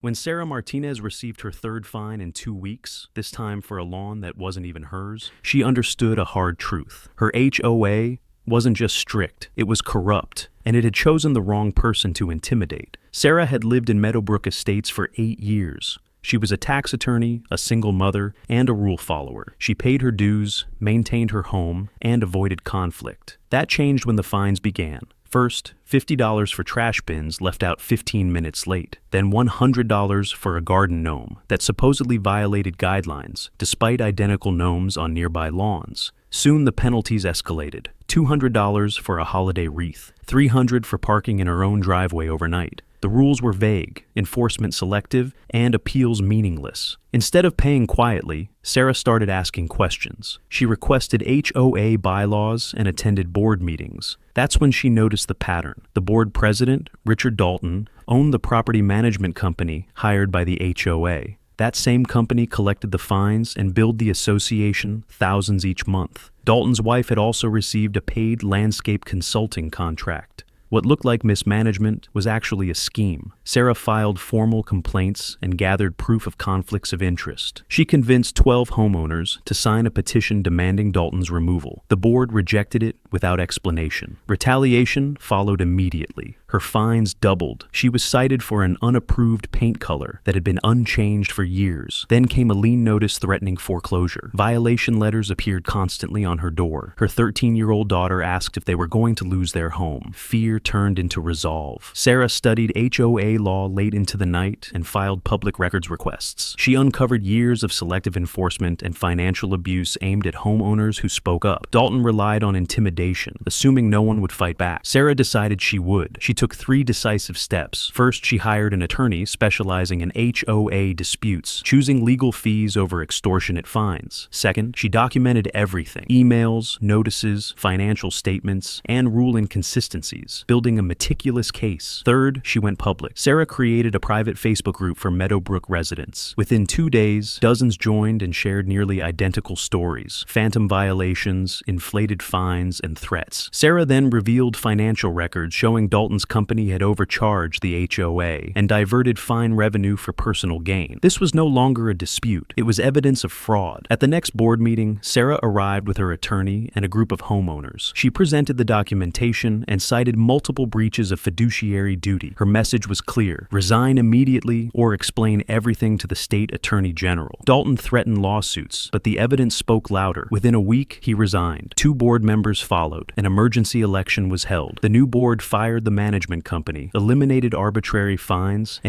When Sarah Martinez received her third fine in 2 weeks, this time for a lawn that wasn't even hers, she understood a hard truth. Her HOA wasn't just strict, it was corrupt, and it had chosen the wrong person to intimidate. Sarah had lived in Meadowbrook Estates for 8 years. She was a tax attorney, a single mother, and a rule follower. She paid her dues, maintained her home, and avoided conflict. That changed when the fines began. First, $50 for trash bins left out 15 minutes late. Then $100 for a garden gnome that supposedly violated guidelines, despite identical gnomes on nearby lawns. Soon the penalties escalated. $200 for a holiday wreath, $300 for parking in her own driveway overnight. The rules were vague, enforcement selective, and appeals meaningless. Instead of paying quietly, Sarah started asking questions. She requested HOA bylaws and attended board meetings. That's when she noticed the pattern. The board president, Richard Dalton, owned the property management company hired by the HOA. That same company collected the fines and billed the association thousands each month. Dalton's wife had also received a paid landscape consulting contract. What looked like mismanagement was actually a scheme. Sarah filed formal complaints and gathered proof of conflicts of interest. She convinced 12 homeowners to sign a petition demanding Dalton's removal. The board rejected it without explanation. Retaliation followed immediately. Her fines doubled. She was cited for an unapproved paint color that had been unchanged for years. Then came a lien notice threatening foreclosure. Violation letters appeared constantly on her door. Her 13-year-old daughter asked if they were going to lose their home. Fear turned into resolve. Sarah studied HOA law late into the night and filed public records requests. She uncovered years of selective enforcement and financial abuse aimed at homeowners who spoke up. Dalton relied on intimidation, assuming no one would fight back. Sarah decided she would. She took 3 decisive steps. First, she hired an attorney specializing in HOA disputes, choosing legal fees over extortionate fines. Second, she documented everything: emails, notices, financial statements, and rule inconsistencies, building a meticulous case. Third, she went public. Sarah created a private Facebook group for Meadowbrook residents. Within 2 days, dozens joined and shared nearly identical stories: phantom violations, inflated fines, and threats. Sarah then revealed financial records showing Dalton's company had overcharged the HOA and diverted fine revenue for personal gain. This was no longer a dispute. It was evidence of fraud. At the next board meeting, Sarah arrived with her attorney and a group of homeowners. She presented the documentation and cited multiple breaches of fiduciary duty. Her message was clear: resign immediately or explain everything to the state attorney general. Dalton threatened lawsuits, but the evidence spoke louder. Within a week, he resigned. 2 board members followed. An emergency election was held. The new board fired the management company, eliminated arbitrary fines, and